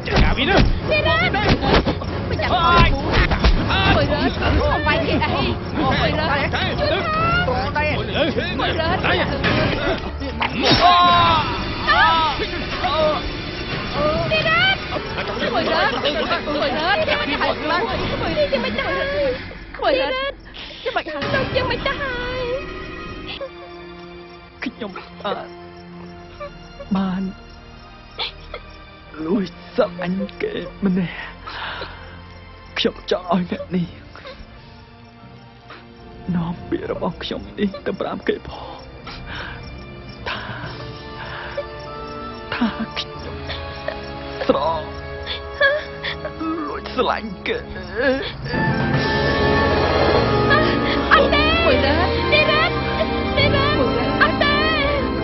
Chà vì đó. Đi ra. Mày chẳng có muốn à. Mày rớt. Không phải vậy đây. Mày rớt. Chú tha. Mày rớt. Đi ra. Mày rớt. Mày rớt. Mày đi cho mày tao. Mày rớt. Cho mày hả? Đâu cho mày tao. ខ្ញុំបានលួចសាប់អញគេម្នាក់ខ្ញុំចង់ឲ្យអ្នកនេះនាំពាក្យរបស់ខ្ញុំនេះទៅប្រាប់គេផងថាខ្ញុំស្រលួចស្លាញ់គេអត់ទេមួយរ៉ាទេរ៉ាទេរ៉ាអត់ទេ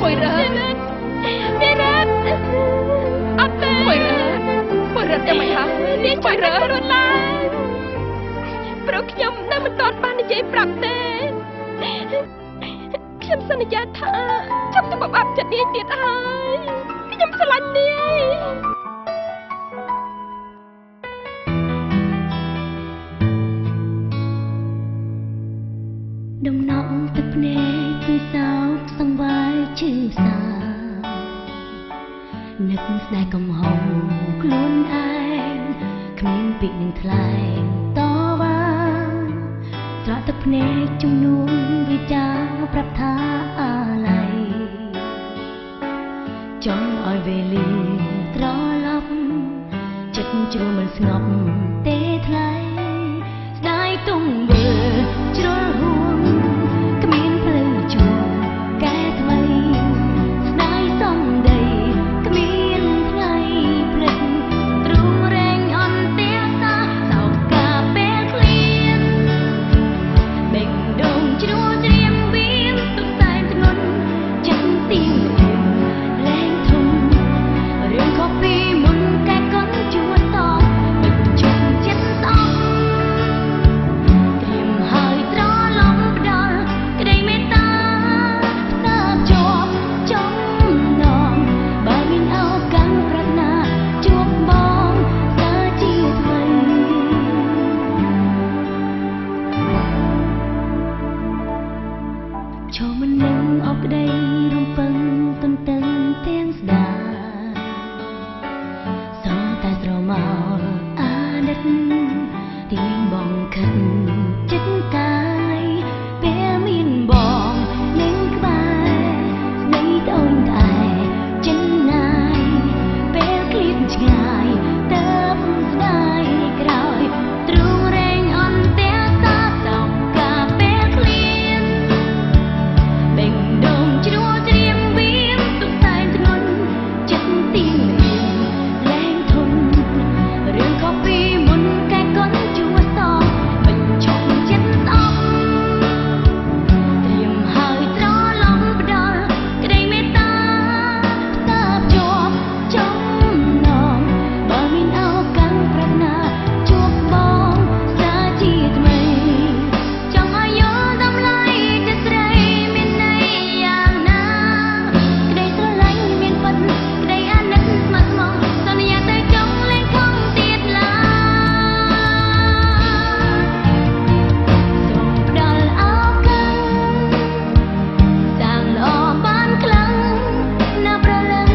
មួយរ៉ាទេរ៉ាអត់ទេមួយរ៉ាចាំមិនហ่าនេះមួយរ៉ារត់ឡើយព្រោះខ្ញុំនៅមិនទាន់បាននិយាយប្រាប់ទេខ្ញុំសន្យាថាខ្ញុំទៅបបាក់ចិត្តនាងទៀតហើយខ្ញុំស្រឡាញ់នាងដំណក់ទឹកភ្នែកគឺសោកសង្វាយជឿសានឹកស្ដាយកំហុសខ្លួនឯងគ្មានពាក្យនឹងថ្លែងតវ៉ាស្រក់ទឹកភ្នែកជំនួសវិចារប្រាប់ថាអាឡ័យចង់ឲ្យវេលាត្រឡប់ចិត្តជ្រុលមិនស្ងប់ទេថ្លៃស្ដាយទុំវើជ្រុលហួងគ្មានផ្លូវជួបកែថ្មីស្ដាយសំដីគ្មានថ្ងៃភ្លេចទ្រូងរែងអន់ទាសាសោកកាពេលឃ្លានបេងដូងជ្រួជ្រាមវៀនទុកសែនធ្ងន់ចិត្តទីងលែងធំរឿងខុសពីមុនកែកុនជួតតបិទជុំចិត្តស្អប់ចូលមិននឹងអបក្តីរំពឹងទន្ទឹងទាំងស្ដាសោតែស្រមោលអាណិតទីបងខិតចិត្តកាយពេលមានបងនឹងក្បែរស្ដីត្អូញត្អែចិនណាយពេលឃ្លាតឆ្ងាយទៅស្ដាយក្រោយទ្រូងរែងអន់តែសាសោកកាពេលឃ្លានបេងដូងជ្រួជ្រាមវៀនទុកសែនធ្ងន់ចិត្តទីងលែងធំរឿងខុសពីមុនកែកុនជួសតបញ្ឈប់ចិត្តស្អប់ត្រៀមហើយត្រឡប់ផ្ដល់ក្តីមេត្តាផ្សារជាប់ចំណងបើមានឱកាសប្រាថ្នាជួបបងសាជាថ្មីចង់ឲ្យយល់តម្លៃចិត្តស្រីមានន័យយ៉ាងណាក្តីស្រឡាញ់មានពិតក្តីអាណិតស្មោះស្មោះសន្យាទៅចង់លែងខំទៀតឡើយសូមផ្ដល់ឱកាសសាងល្អបានខ្លាំងណាស់ប្រលឹង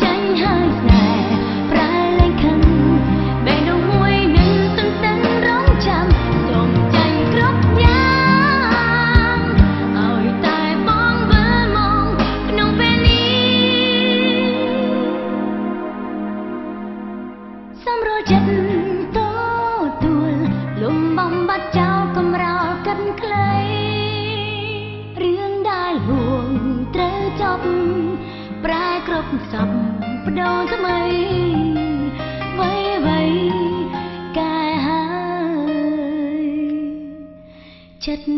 ចាញ់ហើយស្នេហ៍ប្រែលែងខឹងបេះដូងមួយនឹងទន្ទឹងរង់ចាំសូមចាញ់គ្រប់យ៉ាងឲ្យតែបងវិលមកក្នុងពេលនេះសម្រួលចិត្តទទួលលំបំបាត់ចោលកំរោលកិនខ្លីរឿងដែលហួងត្រូវចប់ប្រែគ្រប់សពបដូរថ្មីវ័យកែហើយចិត្ត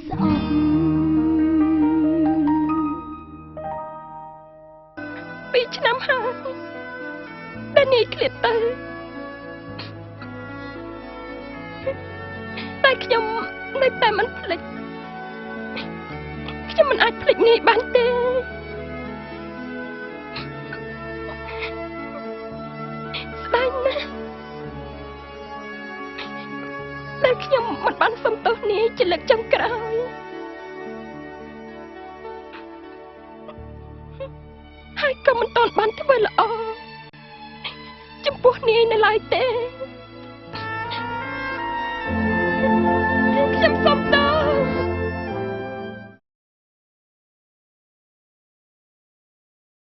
ស្អប់2 ឆ្នាំហើយដែលនាងឃ្លាតទៅតែខ្ញុំនៅតែមិនភ្លេចខ្ញុំមិនអាចភ្លេចនាងបានទេ ដែលខ្ញុំមិនបានសុំទោសនាយជាលើកចុងក្រោយហើយក៏មិនទាន់បានធ្វើល្អចំពោះនាយនៅឡើយទេ